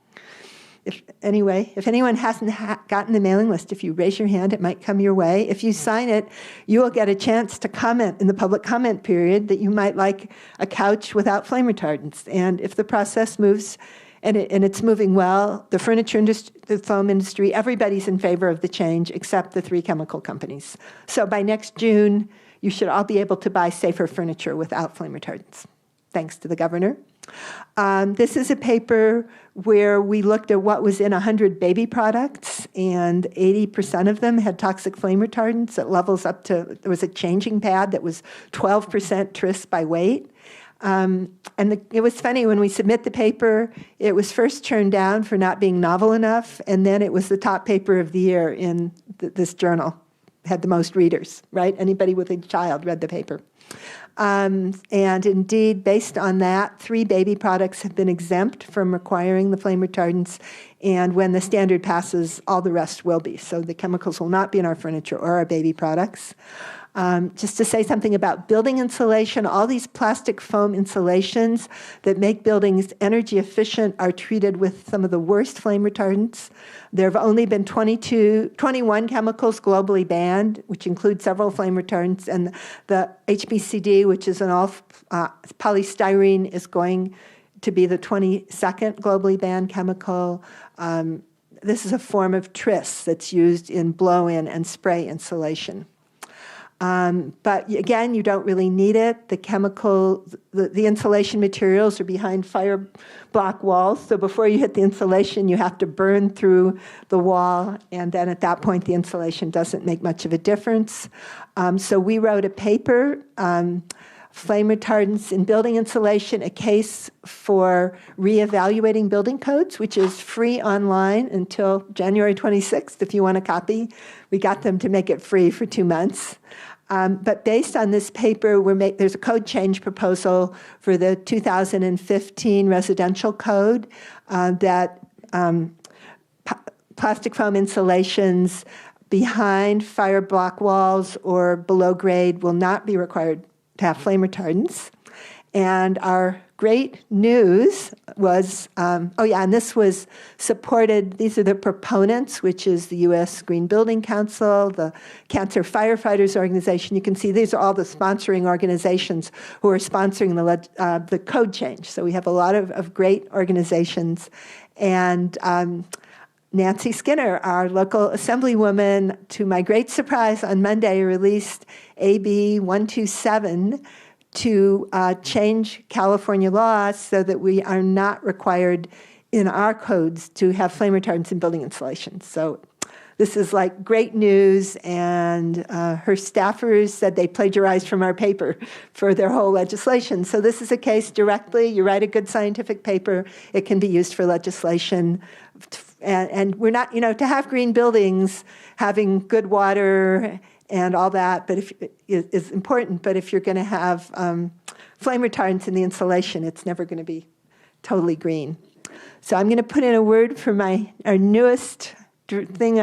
If anyone hasn't gotten the mailing list, if you raise your hand, it might come your way. If you sign it, you will get a chance to comment in the public comment period that you might like a couch without flame retardants. And if the process moves, and it's moving well, the furniture industry, the foam industry, everybody's in favor of the change except the 3 chemical companies. So by next June, you should all be able to buy safer furniture without flame retardants, thanks to the governor. This is a paper where we looked at what was in 100 baby products, and 80% of them had toxic flame retardants at levels up to, there was a changing pad that was 12% tris by weight. It was funny, when we submit the paper, it was first turned down for not being novel enough, and then it was the top paper of the year in this journal. Had the most readers, right? Anybody with a child read the paper. And indeed, based on that, 3 baby products have been exempt from requiring the flame retardants, and when the standard passes, all the rest will be. So the chemicals will not be in our furniture or our baby products. Just to say something about building insulation, all these plastic foam insulations that make buildings energy efficient are treated with some of the worst flame retardants. There have only been 21 chemicals globally banned, which include several flame retardants, and the HBCD, which is an all polystyrene, is going to be the 22nd globally banned chemical. This is a form of tris that's used in blow-in and spray insulation. But again, you don't really need it. The insulation materials are behind fire block walls. So before you hit the insulation, you have to burn through the wall. And then at that point, the insulation doesn't make much of a difference. So we wrote a paper flame retardants in building insulation, a case for reevaluating building codes, which is free online until January 26th. If you want a copy, we got them to make it free for 2 months. But based on this paper, there's a code change proposal for the 2015 residential code that plastic foam insulations behind fire block walls or below grade will not be required to have flame retardants. And our great news was, and this was supported, these are the proponents, which is the U.S. Green Building Council, the Cancer Firefighters Organization. You can see these are all the sponsoring organizations who are sponsoring the code change. So we have a lot of great organizations. And Nancy Skinner, our local assemblywoman, to my great surprise on Monday, released AB 127 to change California law so that we are not required in our codes to have flame retardants in building insulation. So this is like great news, and her staffers said they plagiarized from our paper for their whole legislation. So this is a case directly, you write a good scientific paper, it can be used for legislation. And we're not, to have green buildings, having good water and all that, but is important. But if you're going to have flame retardants in the insulation, it's never going to be totally green. So I'm going to put in a word for our newest thing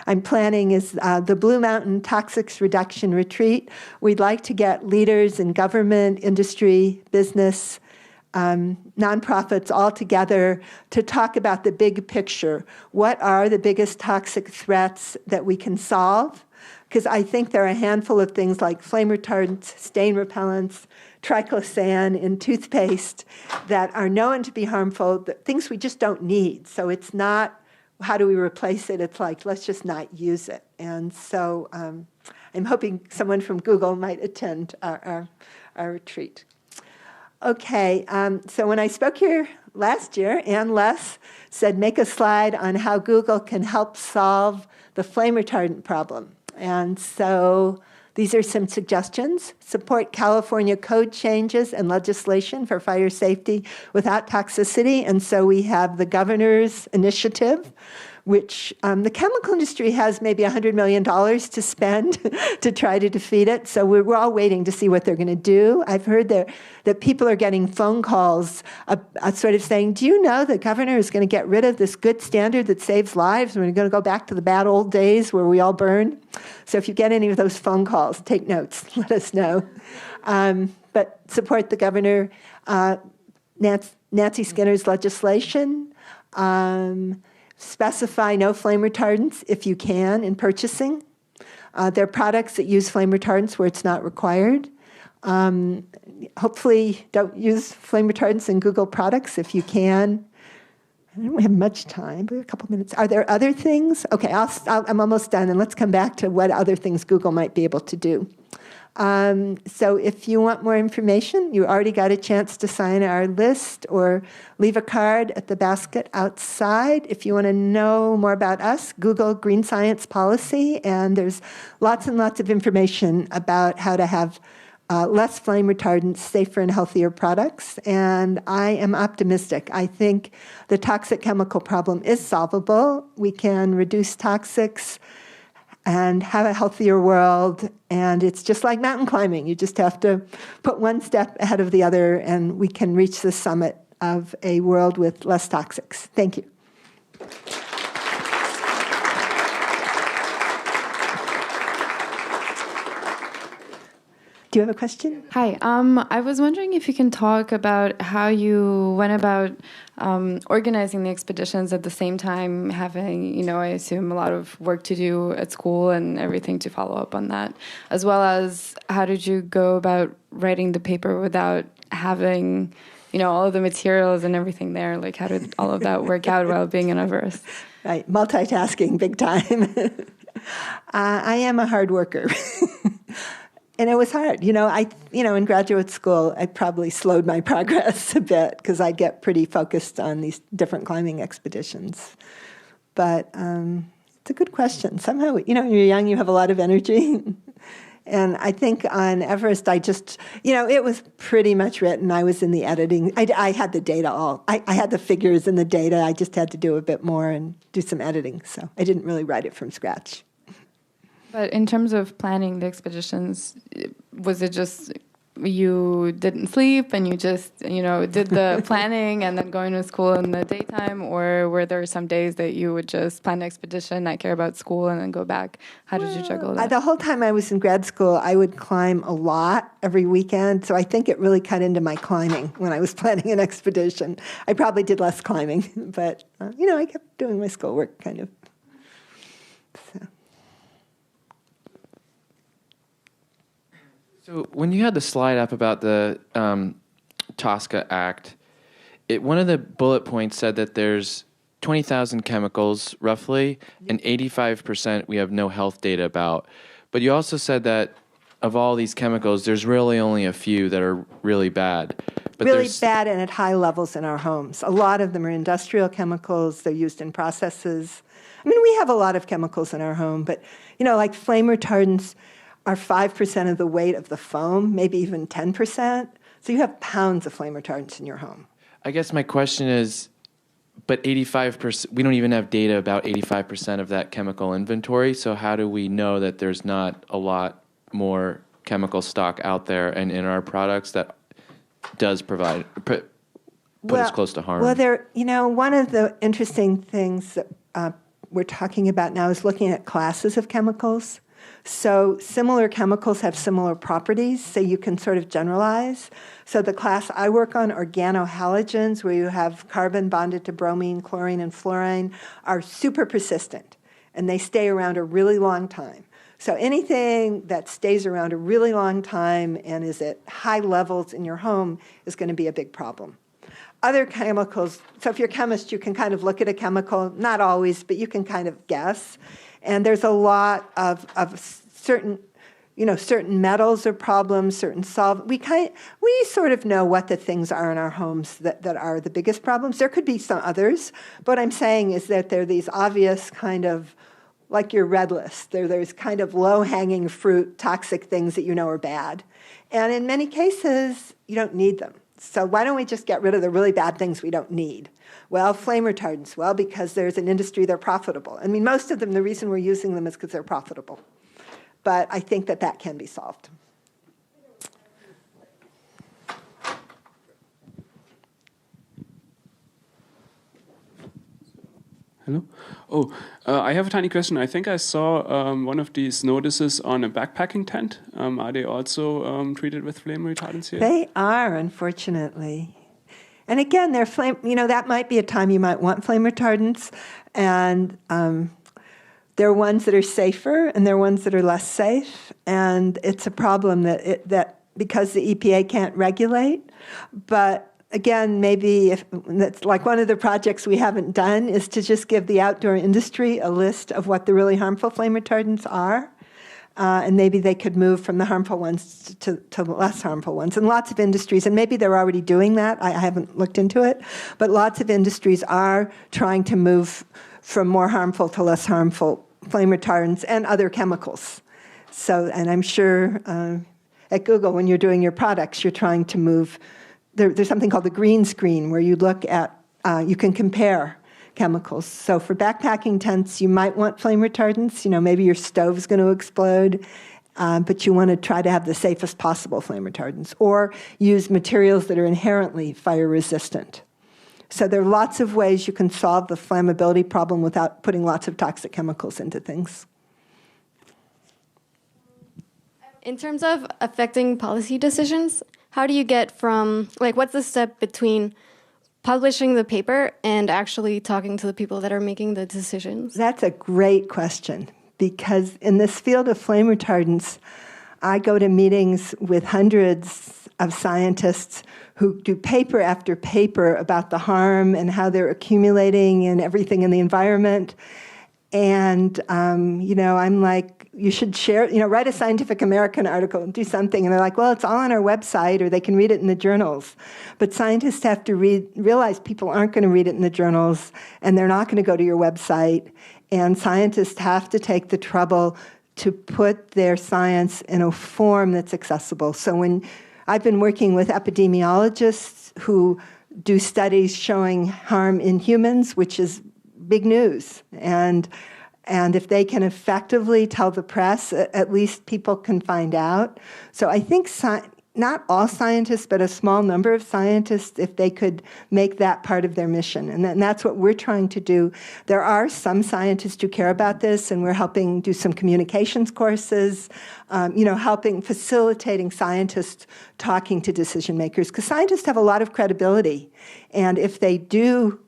I'm planning is the Blue Mountain Toxics Reduction Retreat. We'd like to get leaders in government, industry, business, nonprofits all together to talk about the big picture. What are the biggest toxic threats that we can solve? Because I think there are a handful of things like flame retardants, stain repellents, triclosan in toothpaste that are known to be harmful, things we just don't need. So it's not, how do we replace it? It's like, let's just not use it. And so I'm hoping someone from Google might attend our retreat. Okay, so when I spoke here last year, Ann Les said, make a slide on how Google can help solve the flame retardant problem. And so these are some suggestions. Support California code changes and legislation for fire safety without toxicity. And so we have the governor's initiative, which the chemical industry has maybe $100 million to spend to try to defeat it. So we're all waiting to see what they're going to do. I've heard that people are getting phone calls sort of saying, do you know the governor is going to get rid of this good standard that saves lives? We're going to go back to the bad old days where we all burn. So if you get any of those phone calls, take notes. Let us know. But support the governor, Nancy Skinner's legislation. Specify no flame retardants if you can in purchasing. There are products that use flame retardants where it's not required. Hopefully don't use flame retardants in Google products if you can. I don't have much time, but a couple minutes. Are there other things? Okay, I'm almost done, and let's come back to what other things Google might be able to do. So if you want more information, you already got a chance to sign our list or leave a card at the basket outside. If you want to know more about us, Google Green Science Policy, and there's lots and lots of information about how to have less flame retardants, safer and healthier products. And I am optimistic. I think the toxic chemical problem is solvable. We can reduce toxics and have a healthier world. And it's just like mountain climbing. You just have to put one step ahead of the other, and we can reach the summit of a world with less toxics. Thank you. Do you have a question? Hi. I was wondering if you can talk about how you went about organizing the expeditions at the same time having, I assume a lot of work to do at school and everything to follow up on that, as well as how did you go about writing the paper without having, all of the materials and everything there? Like, how did all of that work out while being in Everest? Right, multitasking, big time. I am a hard worker. And it was hard. In graduate school, I probably slowed my progress a bit because I get pretty focused on these different climbing expeditions. But it's a good question. Somehow, when you're young, you have a lot of energy. And I think on Everest, I just, it was pretty much written. I was in the editing. I had the data all. I had the figures and the data. I just had to do a bit more and do some editing. So I didn't really write it from scratch. But in terms of planning the expeditions, was it just you didn't sleep and you just, did the planning and then going to school in the daytime? Or were there some days that you would just plan the expedition, not care about school, and then go back? How did you juggle that? The whole time I was in grad school, I would climb a lot every weekend. So I think it really cut into my climbing when I was planning an expedition. I probably did less climbing, but, I kept doing my schoolwork kind of. So when you had the slide up about the TSCA Act, one of the bullet points said that there's 20,000 chemicals roughly, and 85% we have no health data about. But you also said that of all these chemicals, there's really only a few that are really bad. But really bad and at high levels in our homes. A lot of them are industrial chemicals. They're used in processes. I mean, we have a lot of chemicals in our home, but, like flame retardants are 5% of the weight of the foam, maybe even 10%. So you have pounds of flame retardants in your home. I guess my question is, but 85%, we don't even have data about 85% of that chemical inventory, so how do we know that there's not a lot more chemical stock out there and in our products that does put us close to harm? Well, one of the interesting things that we're talking about now is looking at classes of chemicals. So similar chemicals have similar properties, so you can sort of generalize. So the class I work on, organohalogens, where you have carbon bonded to bromine, chlorine, and fluorine, are super persistent, and they stay around a really long time. So anything that stays around a really long time and is at high levels in your home is going to be a big problem. Other chemicals, so if you're a chemist, you can kind of look at a chemical, not always, but you can kind of guess. And there's a lot of certain, certain metals are problems, certain we sort of know what the things are in our homes that are the biggest problems. There could be some others, but what I'm saying is that there are these obvious kind of, like your red list. There's kind of low-hanging fruit, toxic things that are bad. And in many cases, you don't need them. So why don't we just get rid of the really bad things we don't need? Well, flame retardants. Well, because there's an industry, they're profitable. I mean, most of them, the reason we're using them is because they're profitable. But I think that can be solved. Hello? I have a tiny question. I think I saw one of these notices on a backpacking tent. Are they also treated with flame retardants here? They are, unfortunately. And again, they're flame. That might be a time you might want flame retardants, and there are ones that are safer, and there are ones that are less safe. And it's a problem that because the EPA can't regulate, but. Again, maybe that's like one of the projects we haven't done is to just give the outdoor industry a list of what the really harmful flame retardants are. And maybe they could move from the harmful ones to less harmful ones. And lots of industries, and maybe they're already doing that. I haven't looked into it. But lots of industries are trying to move from more harmful to less harmful flame retardants and other chemicals. So, and I'm sure at Google, when you're doing your products, you're trying to move. There's something called the green screen where you look at, you can compare chemicals. So for backpacking tents, you might want flame retardants. Maybe your stove's going to explode, but you want to try to have the safest possible flame retardants, or use materials that are inherently fire resistant. So there are lots of ways you can solve the flammability problem without putting lots of toxic chemicals into things. In terms of affecting policy decisions, how do you get from, what's the step between publishing the paper and actually talking to the people that are making the decisions? That's a great question, because in this field of flame retardants, I go to meetings with hundreds of scientists who do paper after paper about the harm and how they're accumulating and everything in the environment. And, I'm like, you should share, write a Scientific American article and do something. And they're like, well, it's all on our website, or they can read it in the journals. But scientists have to realize people aren't going to read it in the journals, and they're not going to go to your website. And scientists have to take the trouble to put their science in a form that's accessible. So when I've been working with epidemiologists who do studies showing harm in humans, which is big news, and if they can effectively tell the press, at least people can find out. So I think not all scientists, but a small number of scientists, if they could make that part of their mission. And that's what we're trying to do. There are some scientists who care about this, and we're helping do some communications courses, helping, facilitating scientists talking to decision makers, because scientists have a lot of credibility. And if they do,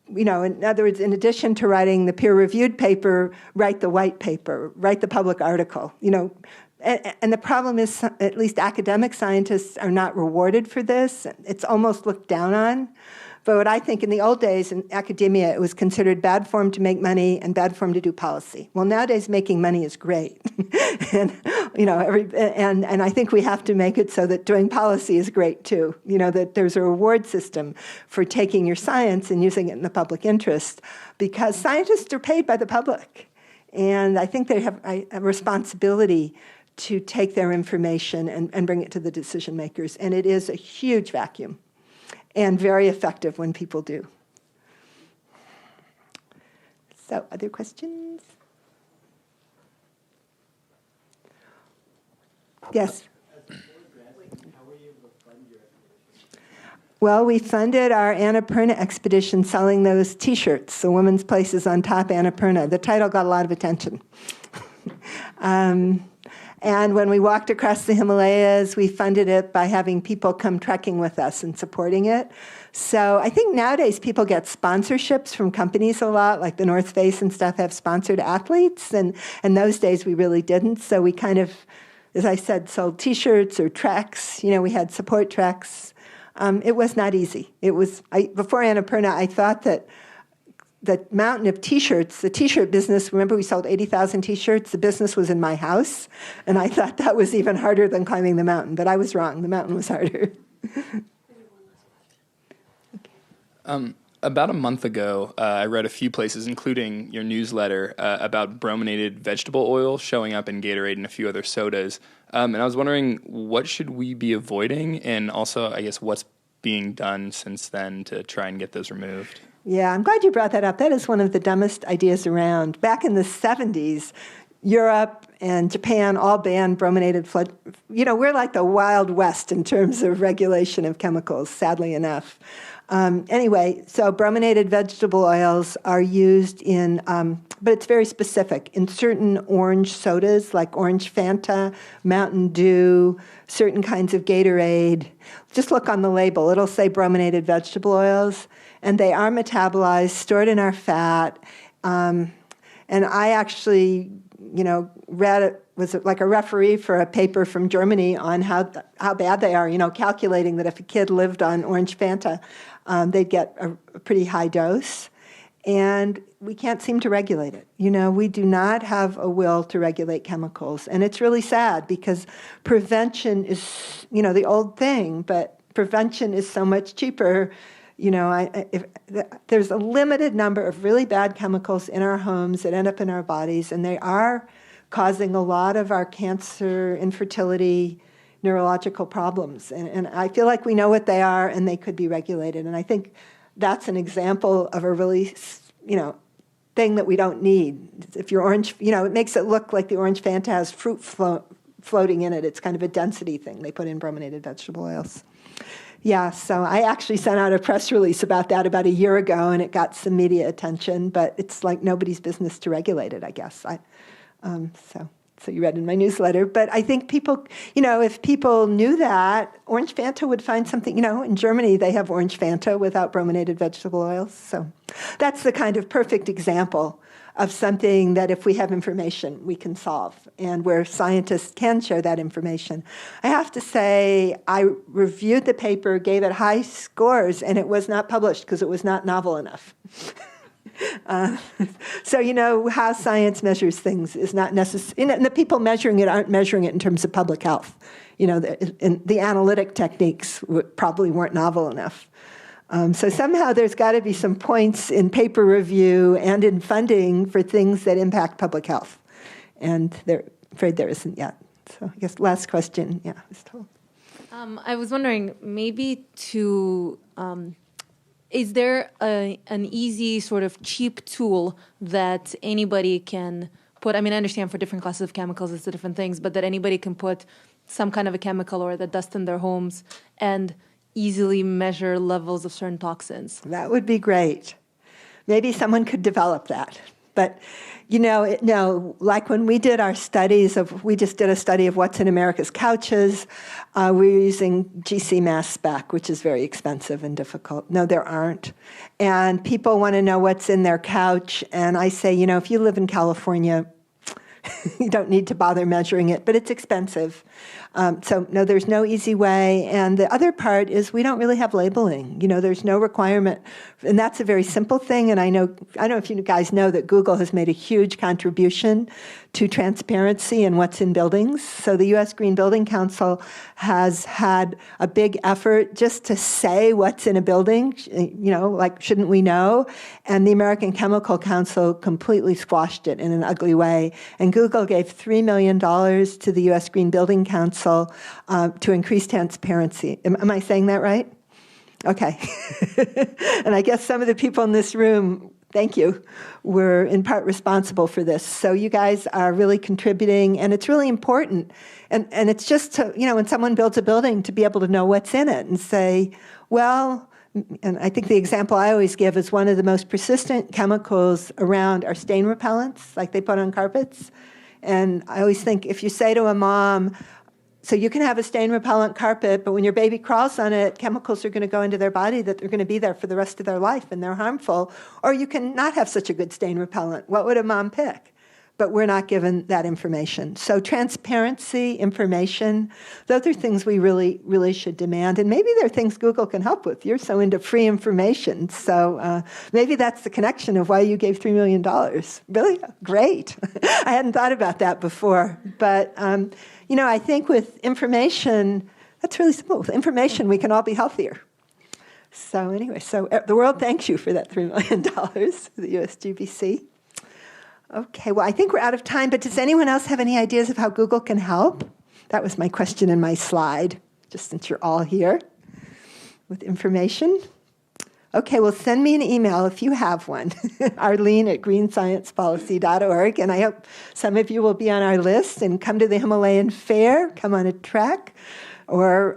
in other words, in addition to writing the peer-reviewed paper, write the white paper, write the public article, And the problem is, at least academic scientists are not rewarded for this. It's almost looked down on. But what I think in the old days in academia, it was considered bad form to make money and bad form to do policy. Well, nowadays making money is great. and I think we have to make it so that doing policy is great too. That there's a reward system for taking your science and using it in the public interest, because scientists are paid by the public. And I think they have a responsibility to take their information and bring it to the decision makers. And it is a huge vacuum and very effective when people do. So, other questions? Yes? Well, we funded our Annapurna expedition selling those T-shirts, The Woman's Place is on Top Annapurna. The title got a lot of attention. And when we walked across the Himalayas, we funded it by having people come trekking with us and supporting it. So I think nowadays people get sponsorships from companies a lot, like the North Face and stuff have sponsored athletes. And in those days, we really didn't. So we kind of, as I said, sold T-shirts or treks. We had support treks. It was not easy. Before Annapurna, I thought that the mountain of T-shirts, the T-shirt business, remember we sold 80,000 T-shirts? The business was in my house, and I thought that was even harder than climbing the mountain, but I was wrong. The mountain was harder. About a month ago, I read a few places, including your newsletter, about brominated vegetable oil showing up in Gatorade and a few other sodas. And I was wondering, what should we be avoiding? And also, I guess, what's being done since then to try and get those removed? Yeah, I'm glad you brought that up. That is one of the dumbest ideas around. Back in the 70s, Europe and Japan all banned brominated flood. We're like the Wild West in terms of regulation of chemicals, sadly enough. Anyway, so brominated vegetable oils are used in, but it's very specific, in certain orange sodas like orange Fanta, Mountain Dew, certain kinds of Gatorade. Just look on the label. It'll say brominated vegetable oils. And they are metabolized, stored in our fat. And I actually, read it, was like a referee for a paper from Germany on how bad they are, calculating that if a kid lived on orange Fanta, they'd get a pretty high dose. And we can't seem to regulate it. We do not have a will to regulate chemicals. And it's really sad because prevention is, the old thing, but prevention is so much cheaper. There's a limited number of really bad chemicals in our homes that end up in our bodies, and they are causing a lot of our cancer, infertility, neurological problems. And I feel like we know what they are, and they could be regulated. And I think that's an example of a really, thing that we don't need. If you're orange, it makes it look like the orange Fanta has fruit floating in it. It's kind of a density thing. They put in brominated vegetable oils. Yeah, so I actually sent out a press release about that about a year ago, and it got some media attention, but it's like nobody's business to regulate it, I guess. So you read in my newsletter. But I think people, if people knew that, orange Fanta would find something, in Germany they have orange Fanta without brominated vegetable oils. So that's the kind of perfect example of something that if we have information, we can solve, and where scientists can share that information. I have to say, I reviewed the paper, gave it high scores, and it was not published because it was not novel enough. So how science measures things is not necessary. And the people measuring it aren't measuring it in terms of public health. The analytic techniques probably weren't novel enough. So somehow there's got to be some points in paper review and in funding for things that impact public health. And they're afraid there isn't yet. So I guess last question, yeah, I was told. I was wondering, maybe is there an easy sort of cheap tool that anybody can put? I mean, I understand for different classes of chemicals, it's different things, but that anybody can put some kind of a chemical or the dust in their homes and easily measure levels of certain toxins. That would be great. Maybe someone could develop that. But, like when we did our studies we just did a study of what's in America's couches, we were using GC mass spec, which is very expensive and difficult. No, there aren't. And people want to know what's in their couch. And I say, if you live in California, you don't need to bother measuring it, but it's expensive. So no, there's no easy way. And the other part is we don't really have labeling. There's no requirement. And that's a very simple thing. And I don't know if you guys know that Google has made a huge contribution to transparency in what's in buildings. So the U.S. Green Building Council has had a big effort just to say what's in a building, like, shouldn't we know? And the American Chemical Council completely squashed it in an ugly way. And Google gave $3 million to the U.S. Green Building Council to increase transparency. Am I saying that right? Okay. And I guess some of the people in this room, thank you, were in part responsible for this. So you guys are really contributing, and it's really important. And it's just to, when someone builds a building, to be able to know what's in it and say, well, and I think the example I always give is one of the most persistent chemicals around are stain repellents, like they put on carpets. And I always think if you say to a mom, so you can have a stain repellent carpet, but when your baby crawls on it, chemicals are going to go into their body that they're going to be there for the rest of their life, and they're harmful. Or you can not have such a good stain repellent. What would a mom pick? But we're not given that information. So transparency, information, those are things we really, really should demand. And maybe they're things Google can help with. You're so into free information. So maybe that's the connection of why you gave $3 million. Really? Great. I hadn't thought about that before. But, I think with information, that's really simple. With information, we can all be healthier. So anyway, the world thanks you for that $3 million, the USGBC. Okay, well, I think we're out of time, but does anyone else have any ideas of how Google can help? That was my question in my slide, just since you're all here with information. Okay, well, send me an email if you have one, arlene@greensciencepolicy.org, and I hope some of you will be on our list and come to the Himalayan Fair, come on a trek, or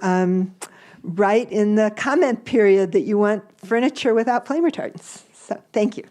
write in the comment period that you want furniture without flame retardants. So thank you.